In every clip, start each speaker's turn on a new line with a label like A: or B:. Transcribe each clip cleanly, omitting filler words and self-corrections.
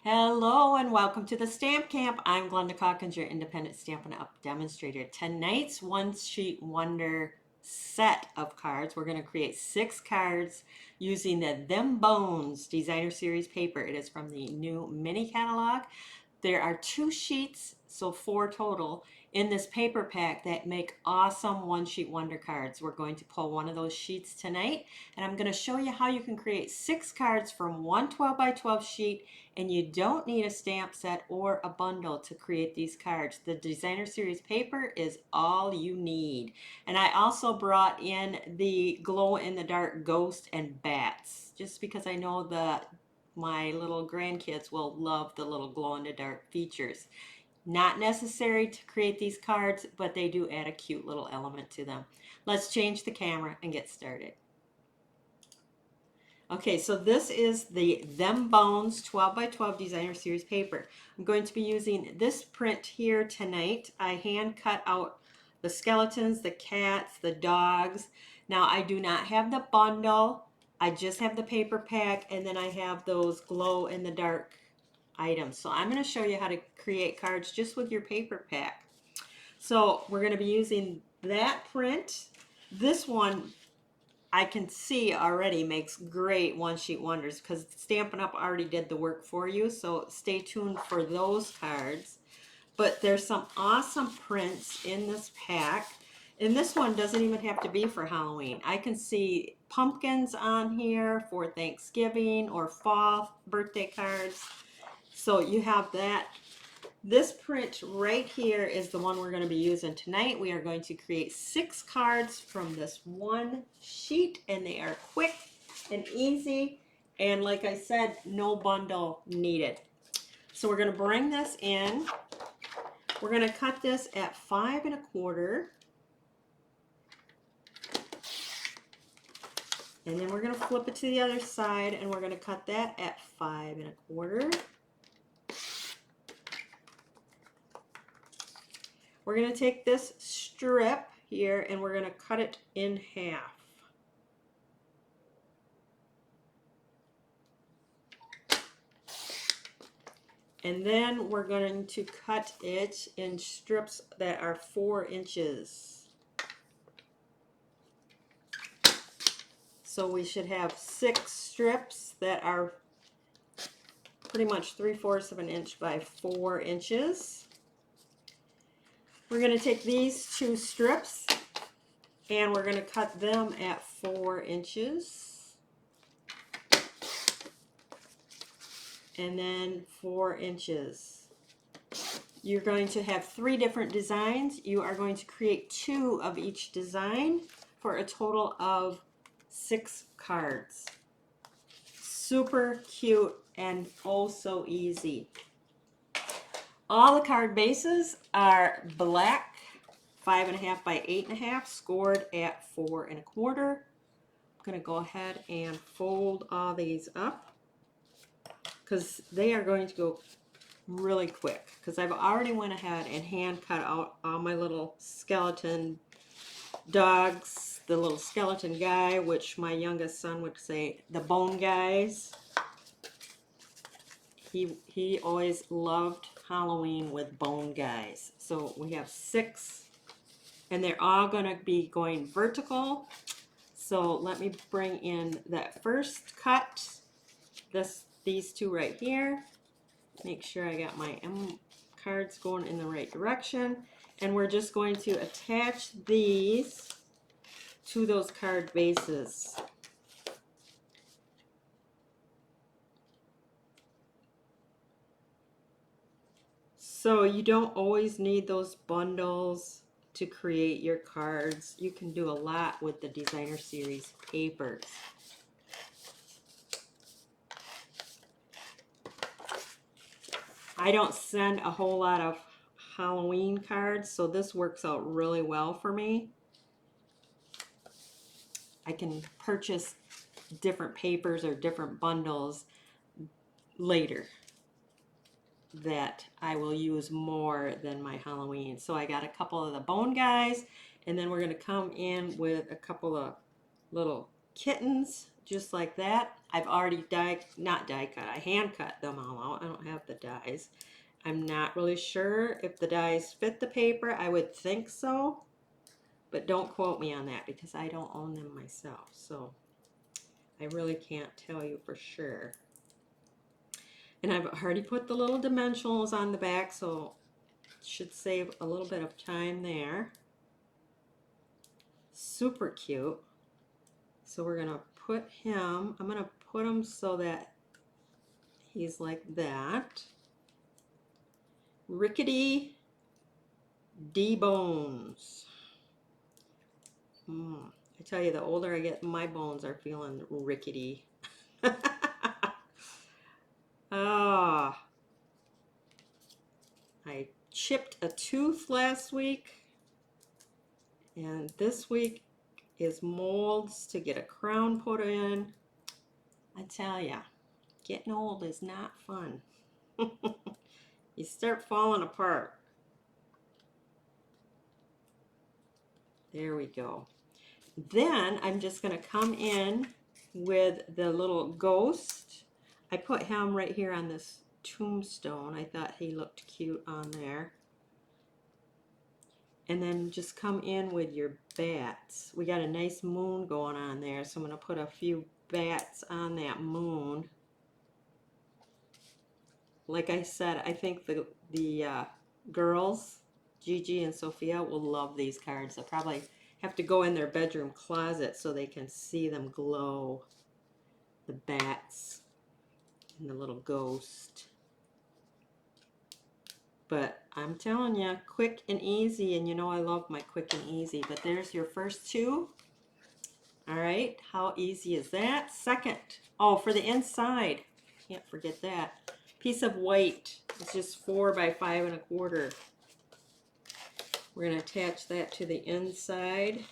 A: Hello and welcome to the Stamp Camp. I'm Glenda Calkins, your independent Stampin' Up! Demonstrator. Tonight's one sheet wonder set of cards, we're going to create 6 cards using the Them Bones designer series paper. It is from the new mini catalog. There are 2 sheets, so 4 total, in this paper pack that make awesome one sheet wonder cards. We're going to pull one of those sheets tonight, and I'm going to show you how you can create 6 cards from one 12 by 12 sheet, and you don't need a stamp set or a bundle to create these cards. The designer series paper is all you need. And I also brought in the glow in the dark ghost and bats, just because I know that my little grandkids will love the little glow in the dark features. Not necessary to create these cards, but they do add a cute little element to them. Let's change the camera and get started. Okay, so this is the Them Bones 12 by 12 designer series paper. I'm going to be using this print here tonight. I hand cut out the skeletons, the cats, the dogs. Now I do not have the bundle. I just have the paper pack, and then I have those glow in the dark items. So I'm going to show you how to create cards just with your paper pack. So we're going to be using that print. This one I can see already makes great one sheet wonders because Stampin' Up! Already did the work for you. So stay tuned for those cards. But there's some awesome prints in this pack. And this one doesn't even have to be for Halloween. I can see pumpkins on here for Thanksgiving or fall birthday cards. So you have that. This print right here is the one we're going to be using tonight. We are going to create 6 cards from this one sheet, and they are quick and easy. And like I said, no bundle needed. So we're going to bring this in. We're going to cut this at 5 1/4. And then we're going to flip it to the other side, and we're going to cut that at 5 1/4. We're going to take this strip here and we're going to cut it in half. And then we're going to cut it in strips that are 4 inches. So we should have 6 strips that are pretty much 3/4 of an inch by 4 inches. We're going to take these 2 strips and we're going to cut them at 4 inches. And then 4 inches. You're going to have 3 different designs. You are going to create 2 of each design for a total of 6 cards. Super cute and oh so easy. All the card bases are black, 5 1/2 by 8 1/2, scored at 4 1/4. I'm going to go ahead and fold all these up because they are going to go really quick, because I've already went ahead and hand cut out all my little skeleton dogs, the little skeleton guy, which my youngest son would say the bone guys. He always loved Halloween with bone guys. So we have 6, and they're all going to be going vertical. So let me bring in that first cut, these 2 right here. Make sure I got my M cards going in the right direction, and we're just going to attach these to those card bases. So you don't always need those bundles to create your cards. You can do a lot with the designer series papers. I don't send a whole lot of Halloween cards, so this works out really well for me. I can purchase different papers or different bundles later that I will use more than my Halloween. So I got a couple of the bone guys, and then we're going to come in with a couple of little kittens just like that. I've already not die cut, I hand cut them all out. I don't have the dies. I'm not really sure if the dies fit the paper. I would think so, but don't quote me on that because I don't own them myself. So I really can't tell you for sure. And I've already put the little dimensionals on the back, so it should save a little bit of time there. Super cute. So we're gonna put him, I'm gonna put him so that he's like that. Rickety D bones. I tell you, the older I get, my bones are feeling rickety. Ah, I chipped a tooth last week, and this week is molds to get a crown put in. I tell ya, getting old is not fun. You start falling apart. There we go. Then I'm just going to come in with the little ghost. I put him right here on this tombstone. I thought he looked cute on there. And then just come in with your bats. We got a nice moon going on there, so I'm going to put a few bats on that moon. Like I said, I think the girls, Gigi and Sophia, will love these cards. They'll probably have to go in their bedroom closet so they can see them glow. The bats and the little ghost. But I'm telling you, quick and easy, and you know I love my quick and easy. But there's your first two. All right, how easy is that? Second, oh, for the inside, can't forget that. Piece of white, it's just 4 by 5 1/4. We're going to attach that to the inside.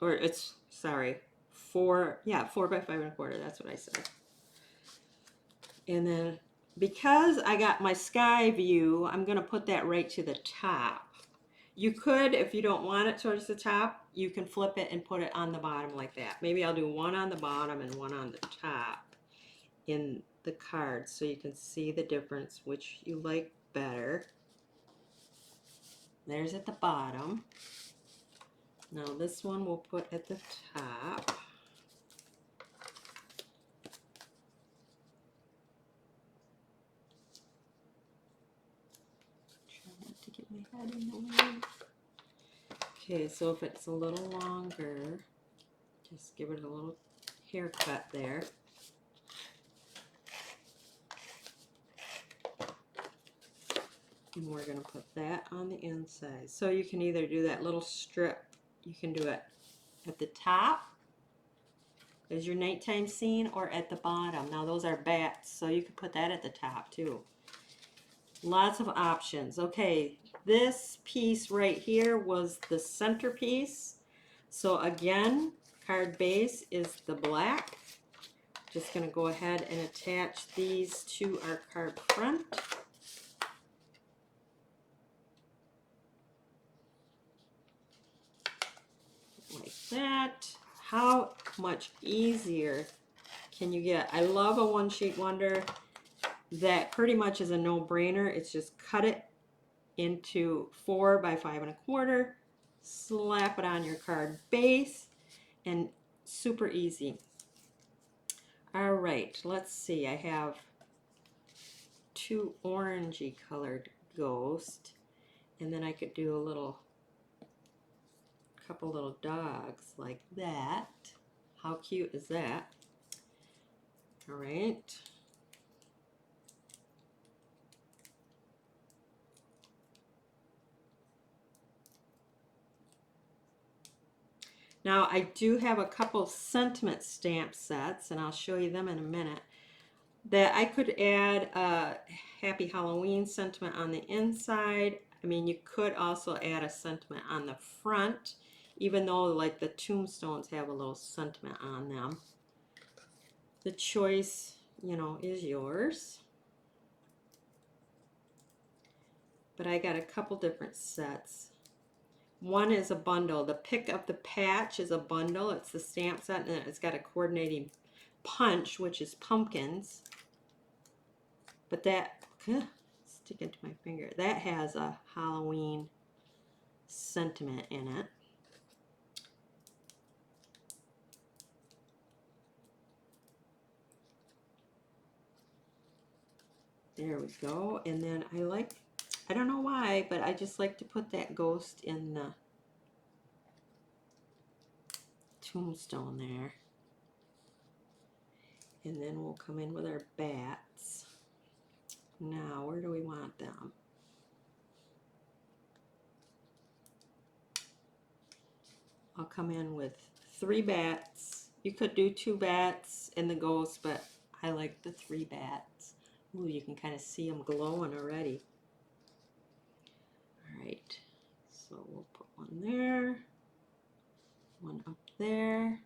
A: Or it's, sorry, 4 by 5 1/4, that's what I said. And then because I got my sky view, I'm going to put that right to the top. You could, if you don't want it towards the top, you can flip it and put it on the bottom like that. Maybe I'll do one on the bottom and one on the top in the card so you can see the difference, which you like better. There's at the bottom. Now this one we'll put at the top. Try not to get my head in the way. Okay, so if it's a little longer, just give it a little haircut there. And we're going to put that on the inside. So you can either do that little strip, you can do it at the top as your nighttime scene, or at the bottom. Now those are bats, so you could put that at the top too. Lots of options. Okay, this piece right here was the centerpiece. So again, card base is the black. Just going to go ahead and attach these to our card front. Like that. How much easier can you get? I love a one sheet wonder that pretty much is a no-brainer. It's just cut it into 4 by 5 1/4, slap it on your card base, and super easy. All right, let's see. I have 2 orangey colored ghosts, and then I could do a couple little dogs like that. How cute is that? All right. Now I do have a couple sentiment stamp sets, and I'll show you them in a minute, that I could add a Happy Halloween sentiment on the inside. I mean, you could also add a sentiment on the front, even though like the tombstones have a little sentiment on them. The choice, you know, is yours. But I got a couple different sets. One is a bundle. The pick of the patch is a bundle. It's the stamp set, and it's got a coordinating punch, which is pumpkins. But that, stick into my finger, that has a Halloween sentiment in it. There we go. And then I don't know why, but I just like to put that ghost in the tombstone there. And then we'll come in with our bats. Now, where do we want them? I'll come in with 3 bats. You could do 2 bats in the ghost, but I like the 3 bats. Ooh, you can kind of see them glowing already. All right, so we'll put one there, one up there,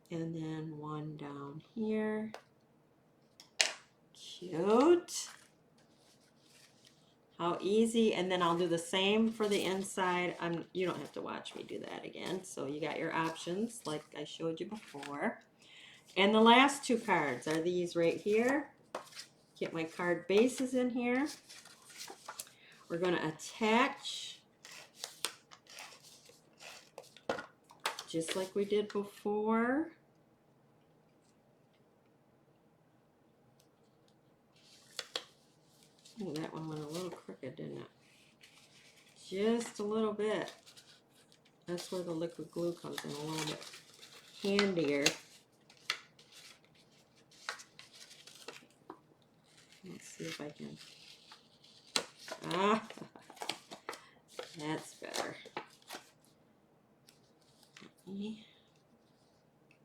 A: and then one down here. Cute. How easy. And then I'll do the same for the inside. You don't have to watch me do that again. So you got your options like I showed you before. And the last 2 cards are these right here. Get my card bases in here. We're going to attach just like we did before. Ooh, that one went a little crooked, didn't it? Just a little bit. That's where the liquid glue comes in a little bit handier. Let's see if I can. Ah, that's better. Let me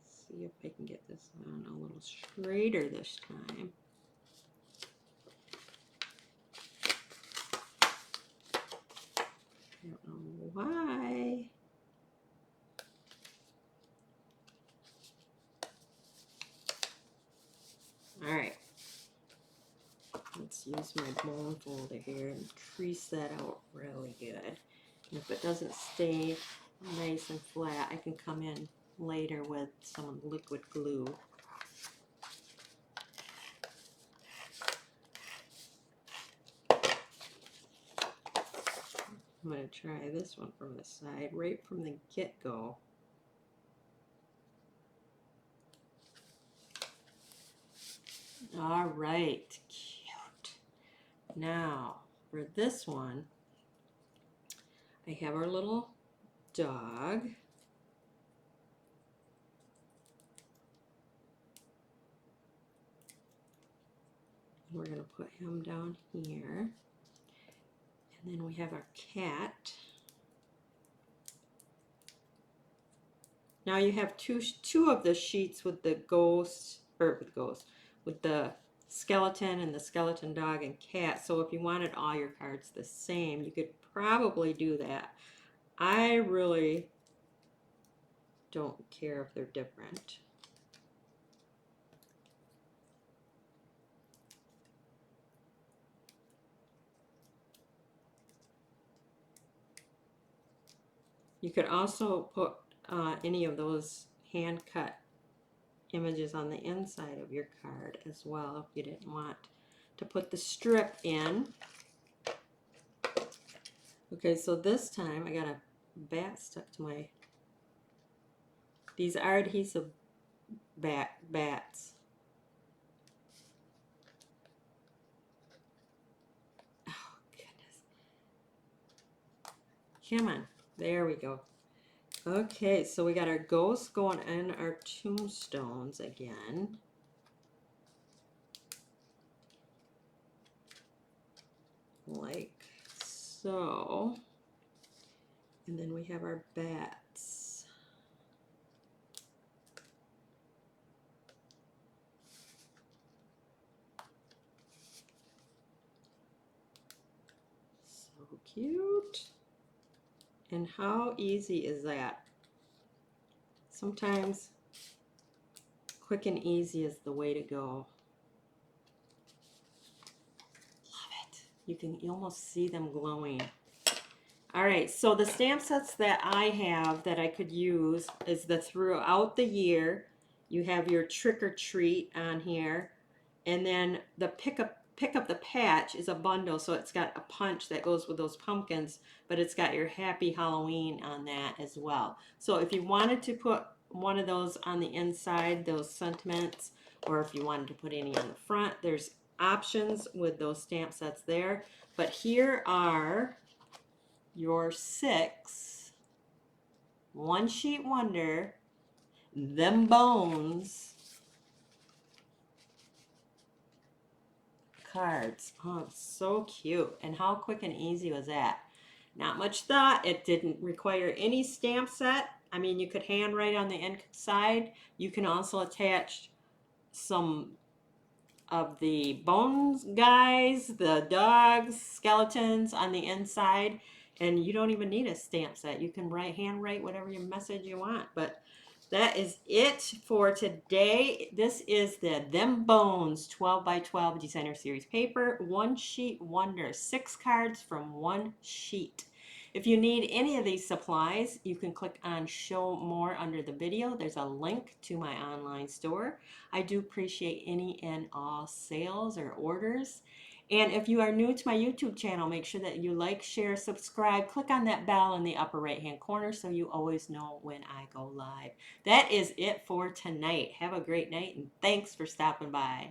A: see if I can get this on a little straighter this time. I don't know why. All right. Let's use my bone folder here and crease that out really good. And if it doesn't stay nice and flat, I can come in later with some liquid glue. I'm going to try this one from the side, right from the get-go. All right, cute. Now, for this one, I have our little dog. We're going to put him down here. And then we have our cat. Now you have two of the sheets with the ghost, or with the skeleton and the skeleton dog and cat. So if you wanted all your cards the same, you could probably do that. I really don't care if they're different. You could also put any of those hand-cut images on the inside of your card as well if you didn't want to put the strip in. Okay, so this time I got a bat stuck to my... These are adhesive bats. Oh, goodness. Come on. There we go. Okay, so we got our ghosts going in our tombstones again. Like so. And then we have our bats. So cute. And how easy is that? Sometimes quick and easy is the way to go. Love it. You can almost see them glowing. All right, so the stamp sets that I have that I could use is the throughout the year. You have your trick or treat on here, and then the pick up the patch is a bundle, so it's got a punch that goes with those pumpkins, but it's got your happy Halloween on that as well. So if you wanted to put one of those on the inside, those sentiments, or if you wanted to put any on the front, there's options with those stamp sets there. But here are your 6 one sheet wonder them bones cards. Oh, so cute. And how quick and easy was that? Not much thought. It didn't require any stamp set. I mean, you could handwrite on the inside. You can also attach some of the bones guys, the dogs, skeletons on the inside, and you don't even need a stamp set. You can handwrite whatever your message you want. But that is it for today. This is the Them Bones 12 by 12 designer series paper, one sheet wonder, 6 cards from one sheet. If you need any of these supplies, you can click on show more under the video. There's a link to my online store. I do appreciate any and all sales or orders. And if you are new to my YouTube channel, make sure that you like, share, subscribe, click on that bell in the upper right hand corner so you always know when I go live. That is it for tonight. Have a great night and thanks for stopping by.